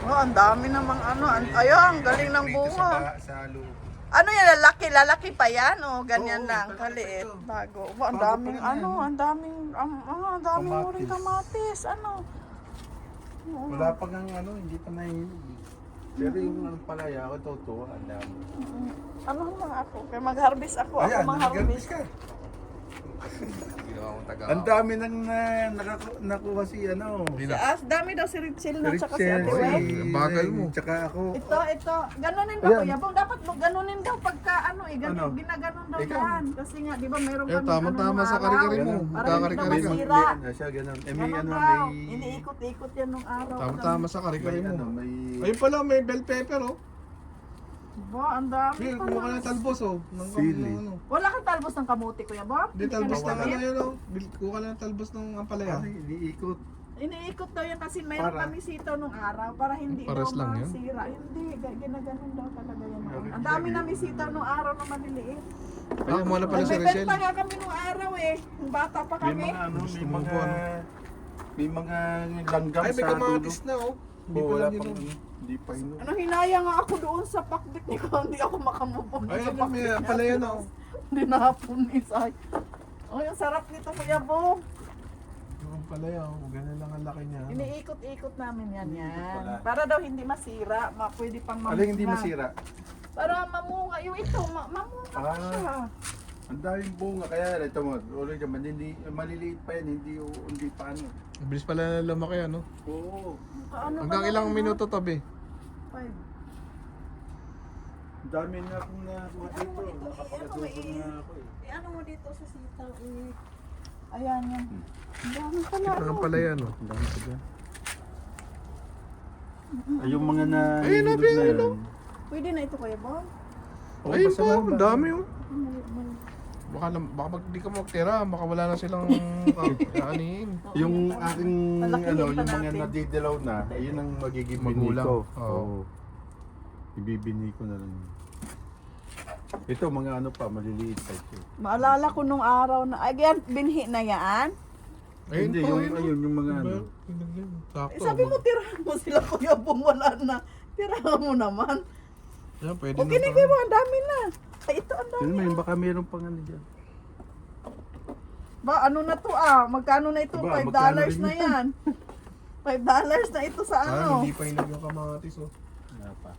Oh, ang dami namang ano. Ayun, galing ng Dito bunga. sa loob. Ano yan, lalaki pa yan o ganyan Oo, lang, lalaki kaliit, ito. bago. Ba, ang Bago daming pa rin ano, yan, ang daming, ang daming Kamatis. muring kamatis, ano. Oo. Wala pa kang ano, hindi pa nahihinog. Pero yung ano palaya, ako totoo, ang dami. Ano lang ako, kaya mag-harvest ako mag-harvest. ka. Ginawa kong taga. Ang dami nang nakuha si ano. Dami daw si Richel na, tsaka si Richel, Ate Wen. Ang bagal mo. Tsaka ako. Ito, ganunin daw Ayan. kuya Bong, dapat mo ganunin daw pagka ano Ano? ginaganon daw Ikaw. yan. Kasi nga, di ba meron Eh, kami tama-tama nung sa araw. kari-kari mo. Para hindi Magkakari-kari daw ka. masira. May siya, ganun. Eh, may Ganon ano, daw. may... Iniikot-ikot yan nung araw. Tama-tama sa May kari-kari ano, mo. may... Ayun pala, may bell pepper oh. Ba, ang dami Hindi, pa kumuha ka na. ng talbos oh. Sili. Ano. Wala kang talbos ng kamuti, Kuya Bob? Hindi, talbos ka ng ano nagkamit? yun oh. Kuha ka lang ng talbos ng ampalaya. Ano, iniikot. Iniikot daw yan kasi mayroon Para? kami sitaw nung araw para hindi Pares daw lang yun? masira. Hindi, ginaganon daw talaga yan. Okay. Ang dami namin sitaw nung araw na maliliit. Ayun, kumuha na pala si Rachel. Nagbebenta nga kami nung araw eh. Nung bata pa May kami. mga ano, Gusto may mo mga... po, ano? May mga langgam Ay, may sa kamatis dulo. na oh. Hindi Oo, pa wala lang pang yun. hindi pa yun. Ano, hinaya nga ako doon sa pakbit ni ko. Hindi ako makamubog. Ayun, may ampalaya na oh. Hindi nahapon isay. Oh, yung sarap nito Kuya Bo. Yung ampalaya oh. Ganun lang ang laki niya. Iniikot-ikot namin yan. pala. Para daw hindi masira. Pwede pang mamunga. Alin hindi masira? Para mamunga. Yung ito, mamunga pa Ah. siya. Ang daming bunga, kaya ito mo, ulit naman, hindi, maliliit pa yan, hindi pa ano. Mabilis pala na lumaki ano. Oo. Ano Hanggang ba ilang naman, minuto tabi. 5. Ang dami na akong nakuha dito, Ano mo nakapag-adobo ito, na ako eh. Ano mo dito sa sitaw ayan yan. Ang dami pala. Ang ampalaya no. Ang dami pa dyan. Ay, yung mga na Ayun, hinulog nabi, na ayun, yan. Pwede na ito Kuya Bo? Oo, Ayun basta po, lang, ang basta- dami oh. Baka di ka magtira, baka wala na silang anihin. Yung aking, Palakihin ano, pa yung mga natin. nadidilaw na, ayun ang magiging Magulang. biniko. Oo. Ibibini ko na lang. Ito, mga ano pa, maliliit pa ito. Maalala ko nung araw na, again, binhi na yan. Ayun Hindi, po, yung, ayun, oh. ayun, yung mga ano. Sakto. Sabi mo, tirahan mo sila Kuya Bong, wala na. Tirahan mo naman. Yan, pwede O na tinigay mo, ang dami na. Ay, ito ang dami. Yun, may baka meron pang ano dyan. Ba, ano na to Magkano na ito? Aba, $5 magkano rin na yan. $5 na ito sa Ah, ano. hindi pa hinog yung kamatis oh. Wala pa.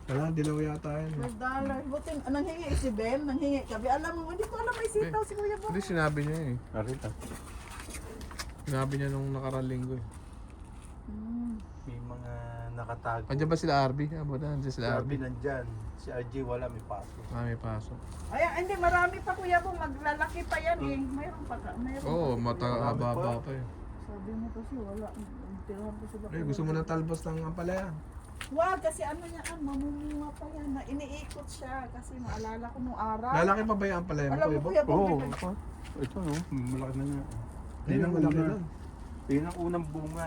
Wala, dilaw yata yan. $5. Buti, nanghingi si Ben, nanghingi kami. Alam mo, hindi ko alam may sitaw si Kuya Bong. Hindi, sinabi niya eh. Arita. Sinabi niya nung nakarang linggo eh. May mga nakatago. Andiyan ba sila RB? Ah, ba na? Andiyan Si sila RB. Arby nandyan. Si RJ wala, may paso. Ah, may pasok. Ay, hindi, marami pa Kuya Bong. Maglalaki pa yan eh. Mayroon pa. Mayroon Oo, pa. mata-haba pa eh. Sabi mo kasi wala. Tirahan ko sila. Eh, gusto mo ng talbos ng ampalaya? Wag, kasi ano niya, mamumunga pa yan. Na iniikot siya. Kasi maalala ko nung araw. Lalaki pa ba yung ampalaya mo, Alam Kuya mo Bob? Kuya Bong, Oo. ito. Ito no, malaki na nga. Ayun ang malaki na. Yun ang unang bunga.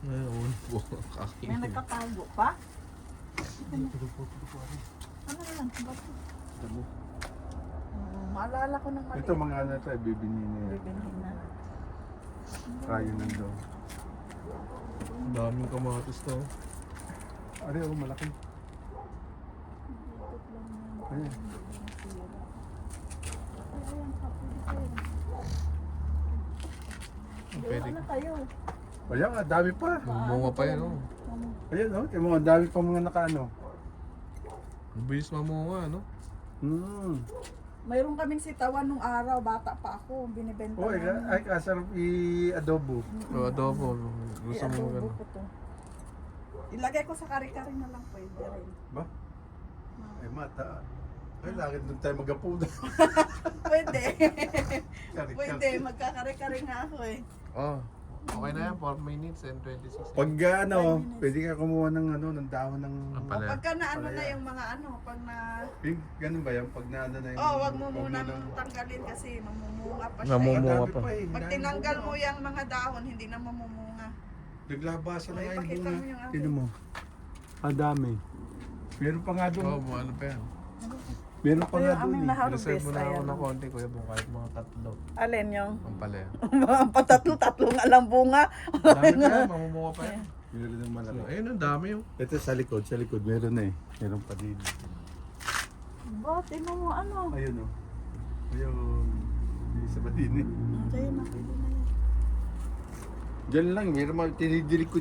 Ayun po, May kakainin. nagkatago pa? Ano na lang? Bato. Maalala ko ng maliit. Ito mga ano ito, bibini na yan. Bibinhin na. Kaya nandun. Ang daming kamatis to. Ari, oh, malaki. Ayan. Pwede. Ano tayo? Ayan, ang dami pa. Mamunga pa yan oh. Ayan, oh, yung mga dami pa mga nakaano. Ang bilis mamunga, no? Mayroon kaming sitawan nung araw, bata pa ako, binibenta Oh, ay, kasarap i-adobo. O, adobo. Gusto mo I-adobo gano'n. ko to. Ilagay ko sa kare-kare na lang pwede rin. Ba? Ay, mata. Ay, lagi doon tayo mag-apuda. Pwede. Kari-kari. Pwede, magkakare-kare nga ako eh. Oh, okay na yan. 4 minutes and 26 Pag ano, 5 minutes. pwede ka kumuha ng ano, ng dahon ng... Ang O Palaya. pagka na ano na Palaya. yung mga ano, pag na... Yung, ganun ba yan? Pag na ano na yung... Oh, wag mo pag munang munang- tanggalin kasi mamumunga pa siya. Mamumunga. eh. Ang dami pa. eh. Pag tinanggal mo yung mga dahon, hindi na mamumunga. Naglabasan na Ay, nga yung pakita bunga. mo yung akin. Sino mo? Ang dami. Meron pa nga doon. Oh, ano pa yan? Meron pa Ito nga yung doon aming eh. na-harvest. Reserve mo na ako Ayan. ng konti, Kuya Bong, kahit mga tatlo. Alin yung? Ang palaya. Mga patatlo-tatlo nga lang bunga. Dami na yan, mamumunga pa yan. Meron ng malaki. Ayun, ang dami oh. Ito sa likod, meron na eh. Meron pa din. Ba, tingnan mo ano. Ayun o. Ayun. Yung isa pa din eh. Kaya na, pwede na yan. Diyan lang, meron tinidilig ko dyan.